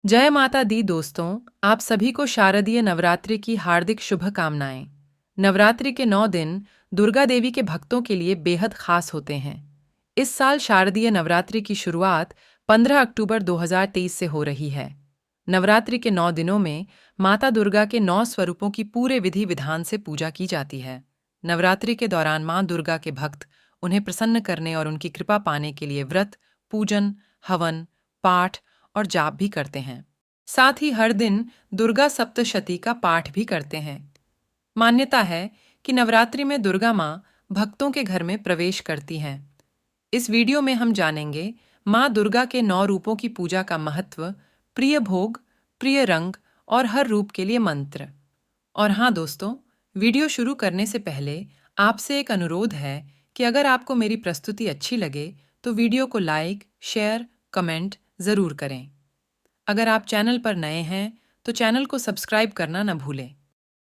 जय माता दी दोस्तों, आप सभी को शारदीय नवरात्रि की हार्दिक शुभकामनाएं। नवरात्रि के 9 दिन दुर्गा देवी के भक्तों के लिए बेहद खास होते हैं। इस साल शारदीय नवरात्रि की शुरुआत 15 अक्टूबर 2023 से हो रही है। नवरात्रि के 9 दिनों में माता दुर्गा के 9 स्वरूपों की पूरे विधि विधान से पूजा की जाती है। नवरात्रि के दौरान मां दुर्गा के भक्त उन्हें प्रसन्न करने और उनकी कृपा पाने के लिए व्रत, पूजन, हवन, पाठ और जाप भी करते हैं। साथ ही हर दिन दुर्गा सप्तशती का पाठ भी करते हैं। मान्यता है कि नवरात्रि में दुर्गा माँ भक्तों के घर में प्रवेश करती हैं। इस वीडियो में हम जानेंगे माँ दुर्गा के 9 रूपों की पूजा का महत्व, प्रिय भोग, प्रिय रंग और हर रूप के लिए मंत्र। और हाँ दोस्तों, वीडियो शुरू करने से पहले आपसे एक अनुरोध है कि अगर आपको मेरी प्रस्तुति अच्छी लगे तो वीडियो को लाइक, शेयर, कमेंट ज़रूर करें। अगर आप चैनल पर नए हैं तो चैनल को सब्सक्राइब करना न भूलें।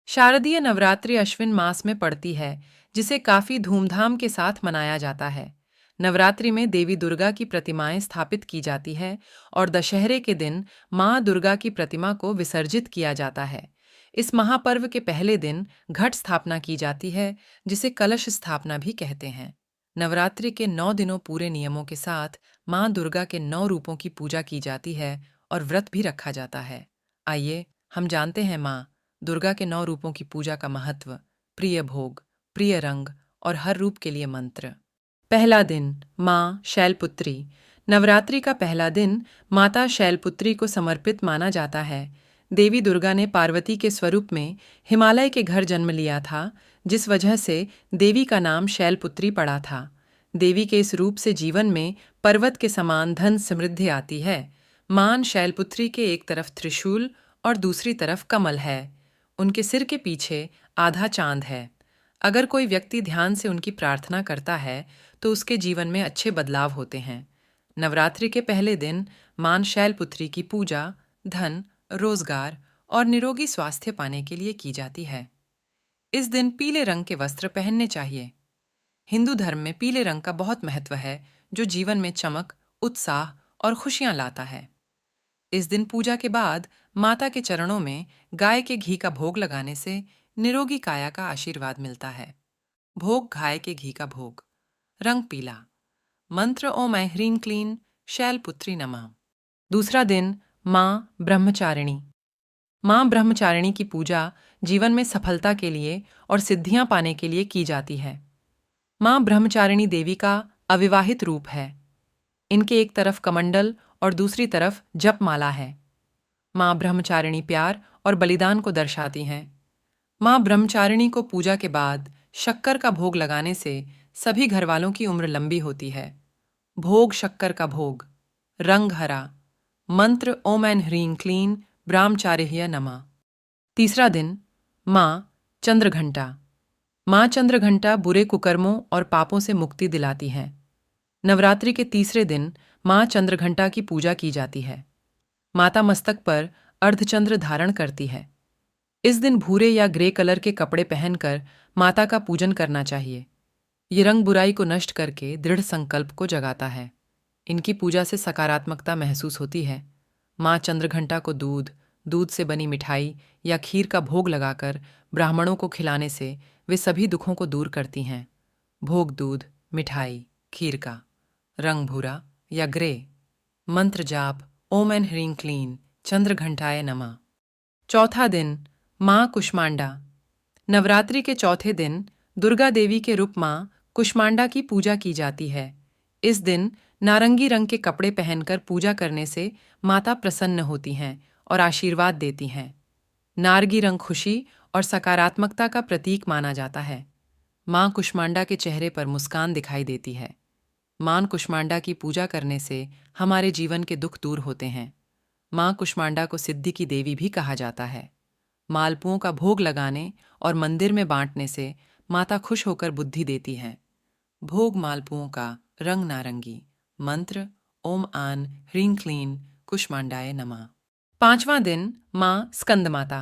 शारदीय नवरात्रि अश्विन मास में पड़ती है, जिसे काफी धूमधाम के साथ मनाया जाता है। नवरात्रि में देवी दुर्गा की प्रतिमाएं स्थापित की जाती है और दशहरे के दिन मां दुर्गा की प्रतिमा को विसर्जित किया जाता है। इस महापर्व के पहले दिन घट स्थापना की जाती है, जिसे कलश स्थापना भी कहते हैं। नवरात्रि के 9 दिनों पूरे नियमों के साथ मां दुर्गा के 9 रूपों की पूजा की जाती है और व्रत भी रखा जाता है। आइए हम जानते हैं मां दुर्गा के 9 रूपों की पूजा का महत्व, प्रिय भोग, प्रिय रंग और हर रूप के लिए मंत्र। पहला दिन, मां शैलपुत्री। नवरात्रि का पहला दिन माता शैलपुत्री को समर्पित माना जाता है। देवी दुर्गा ने पार्वती के स्वरूप में हिमालय के घर जन्म लिया था, जिस वजह से देवी का नाम शैलपुत्री पड़ा था। देवी के इस रूप से जीवन में पर्वत के समान धन समृद्धि आती है। मान शैलपुत्री के एक तरफ त्रिशूल और दूसरी तरफ कमल है। उनके सिर के पीछे आधा चांद है। अगर कोई व्यक्ति ध्यान से उनकी प्रार्थना करता है तो उसके जीवन में अच्छे बदलाव होते हैं। नवरात्रि के पहले दिन मां शैलपुत्री की पूजा धन, रोजगार और निरोगी स्वास्थ्य पाने के लिए की जाती है। इस दिन पीले रंग के वस्त्र पहनने चाहिए। हिंदू धर्म में पीले रंग का बहुत महत्व है, जो जीवन में चमक, उत्साह और खुशियां लाता है। इस दिन पूजा के बाद माता के चरणों में गाय के घी का भोग लगाने से निरोगी काया का आशीर्वाद मिलता है। भोग, गाय के घी का भोग। रंग पीला। मंत्र ओम ऐं ह्रीं क्लीं शैलपुत्री नमः। दूसरा दिन, माँ ब्रह्मचारिणी। माँ ब्रह्मचारिणी की पूजा जीवन में सफलता के लिए और सिद्धियां पाने के लिए की जाती है। माँ ब्रह्मचारिणी देवी का अविवाहित रूप है। इनके एक तरफ कमंडल और दूसरी तरफ जपमाला है। माँ ब्रह्मचारिणी प्यार और बलिदान को दर्शाती हैं। माँ ब्रह्मचारिणी को पूजा के बाद शक्कर का भोग लगाने से सभी घरवालों की उम्र लंबी होती है। भोग, शक्कर का भोग। रंग हरा। मंत्र ओम ऐं ह्रीं क्लीं ब्रह्मचारिण्यै नमः। तीसरा दिन, माँ चंद्रघंटा। माँ चंद्रघंटा बुरे कुकर्मों और पापों से मुक्ति दिलाती हैं। नवरात्रि के तीसरे दिन माँ चंद्रघंटा की पूजा की जाती है। माता मस्तक पर अर्धचंद्र धारण करती है। इस दिन भूरे या ग्रे कलर के कपड़े पहनकर माता का पूजन करना चाहिए। ये रंग बुराई को नष्ट करके दृढ़ संकल्प को जगाता है। इनकी पूजा से सकारात्मकता महसूस होती है। माँ चंद्रघंटा को दूध, दूध से बनी मिठाई या खीर का भोग लगाकर ब्राह्मणों को खिलाने से वे सभी दुखों को दूर करती हैं। भोग दूध, मिठाई, खीर का। रंग भूरा या ग्रे। मंत्र जाप ओम ऐं ह्रीं क्लीं चंद्रघंटाय नमः। चौथा दिन, माँ कुष्मांडा। नवरात्रि के चौथे दिन दुर्गा देवी के रूप माँ कुष्मांडा की पूजा की जाती है। इस दिन नारंगी रंग के कपड़े पहनकर पूजा करने से माता प्रसन्न होती हैं और आशीर्वाद देती हैं। नारंगी रंग खुशी और सकारात्मकता का प्रतीक माना जाता है। माँ कुष्मांडा के चेहरे पर मुस्कान दिखाई देती है। माँ कुष्मांडा की पूजा करने से हमारे जीवन के दुख दूर होते हैं। माँ कुष्मांडा को सिद्धि की देवी भी कहा जाता है। मालपुओं का भोग लगाने और मंदिर में बांटने से माता खुश होकर बुद्धि देती हैं। भोग मालपुओं का। रंग नारंगी। मंत्र ओम आन ह्रीं क्लीं कुष्मांडाय नमः। पांचवां दिन, माँ स्कंदमाता।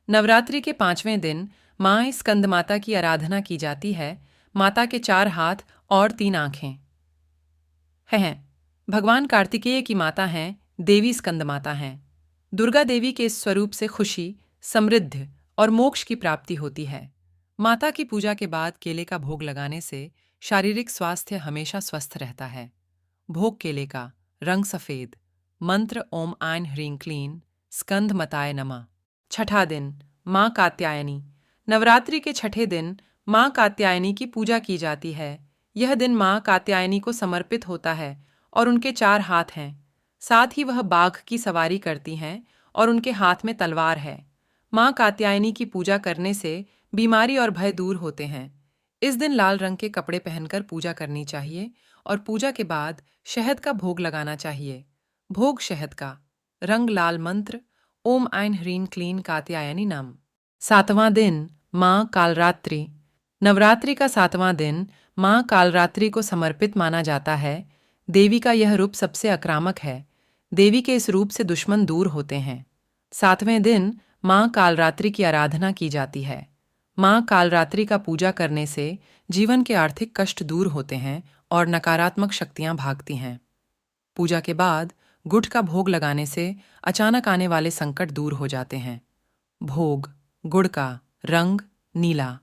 नवरात्रि के पांचवें दिन माँ स्कंदमाता की आराधना की जाती है। माता के 4 हाथ और 3 आंखें हैं। भगवान कार्तिकेय की माता हैं, देवी स्कंदमाता हैं। दुर्गा देवी के इस स्वरूप से खुशी, समृद्धि और मोक्ष की प्राप्ति होती है। माता की पूजा के बाद केले का भोग लगाने से शारीरिक स्वास्थ्य हमेशा स्वस्थ रहता है। भोग केले का, रंग सफेद, मंत्र ओम ऐं ह्रीं क्लीं स्कंद मताय नमः। छठा दिन, माँ कात्यायनी। नवरात्रि के छठे दिन माँ कात्यायनी की पूजा की जाती है। यह दिन माँ कात्यायनी को समर्पित होता है और उनके 4 हाथ हैं। साथ ही वह बाघ की सवारी करती हैं और उनके हाथ में तलवार है। माँ कात्यायनी की पूजा करने से बीमारी और भय दूर होते हैं। इस दिन लाल रंग के कपड़े पहनकर पूजा करनी चाहिए और पूजा के बाद शहद का भोग लगाना चाहिए। भोग शहद का, रंग लाल, मंत्र ओम ऐं ह्रीं क्लीं कात्यायनी नमः। 7वां दिन, माँ कालरात्रि। नवरात्रि का 7वां दिन माँ कालरात्रि को समर्पित माना जाता है। देवी का यह रूप सबसे आक्रामक है। देवी के इस रूप से दुश्मन दूर होते हैं। 7वें दिन माँ कालरात्रि की आराधना की जाती है। माँ कालरात्रि का पूजा करने से जीवन के आर्थिक कष्ट दूर होते हैं और नकारात्मक शक्तियाँ भागती हैं। पूजा के बाद गुड़ का भोग लगाने से अचानक आने वाले संकट दूर हो जाते हैं। भोग गुड़ का, रंग नीला,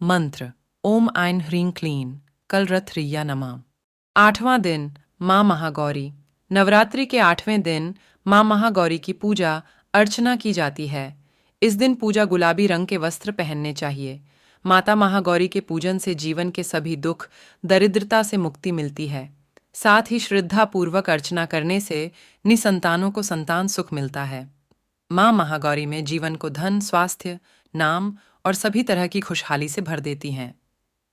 मंत्र ओम ऐं ह्रीं क्लीं कलरथ्रिया नमः। 8वां दिन, माँ महागौरी। नवरात्रि के 8वें दिन माँ महागौरी की पूजा अर्चना की जाती है। इस दिन पूजा गुलाबी रंग के वस्त्र पहनने चाहिए। माता महागौरी के पूजन से जीवन के सभी दुख, दरिद्रता से मुक्ति मिलती है। साथ ही श्रद्धापूर्वक अर्चना करने से निसंतानों को संतान सुख मिलता है। माँ महागौरी में जीवन को धन, स्वास्थ्य, नाम और सभी तरह की खुशहाली से भर देती हैं।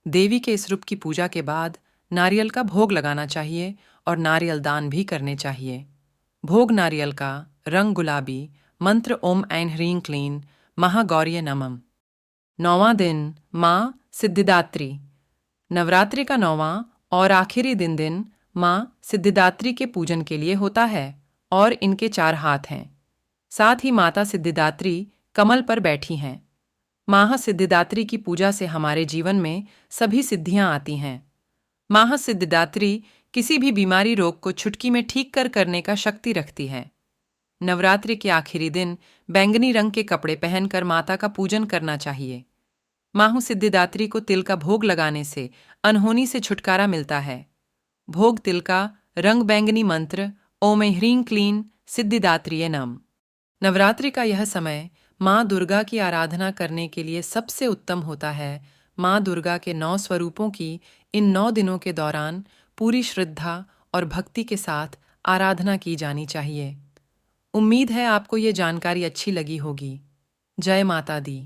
देवी के इस रूप की पूजा के बाद नारियल का भोग लगाना चाहिए और नारियल दान भी करने चाहिए। भोग नारियल का, रंग गुलाबी, मंत्र ओम ऐं ह्रीं क्लीं महागौर्ये नमः। 9वां दिन, माँ सिद्धिदात्री। नवरात्रि का 9वां और आखिरी दिन माँ सिद्धिदात्री के पूजन के लिए होता है और इनके 4 हाथ हैं। साथ ही माता सिद्धिदात्री कमल पर बैठी हैं। माँ सिद्धिदात्री की पूजा से हमारे जीवन में सभी सिद्धियां आती हैं। माँ सिद्धिदात्री किसी भी बीमारी, रोग को चुटकी में ठीक करने का शक्ति रखती है। नवरात्रि के आखिरी दिन बैंगनी रंग के कपड़े पहनकर माता का पूजन करना चाहिए। माँ सिद्धिदात्री को तिल का भोग लगाने से अनहोनी से छुटकारा मिलता है। भोग तिल का, रंग बैंगनी, मंत्र ओम ह्रीं क्लीं सिद्धिदात्रिये नमः। नवरात्रि का यह समय माँ दुर्गा की आराधना करने के लिए सबसे उत्तम होता है। माँ दुर्गा के 9 स्वरूपों की इन 9 दिनों के दौरान पूरी श्रद्धा और भक्ति के साथ आराधना की जानी चाहिए। उम्मीद है आपको ये जानकारी अच्छी लगी होगी। जय माता दी।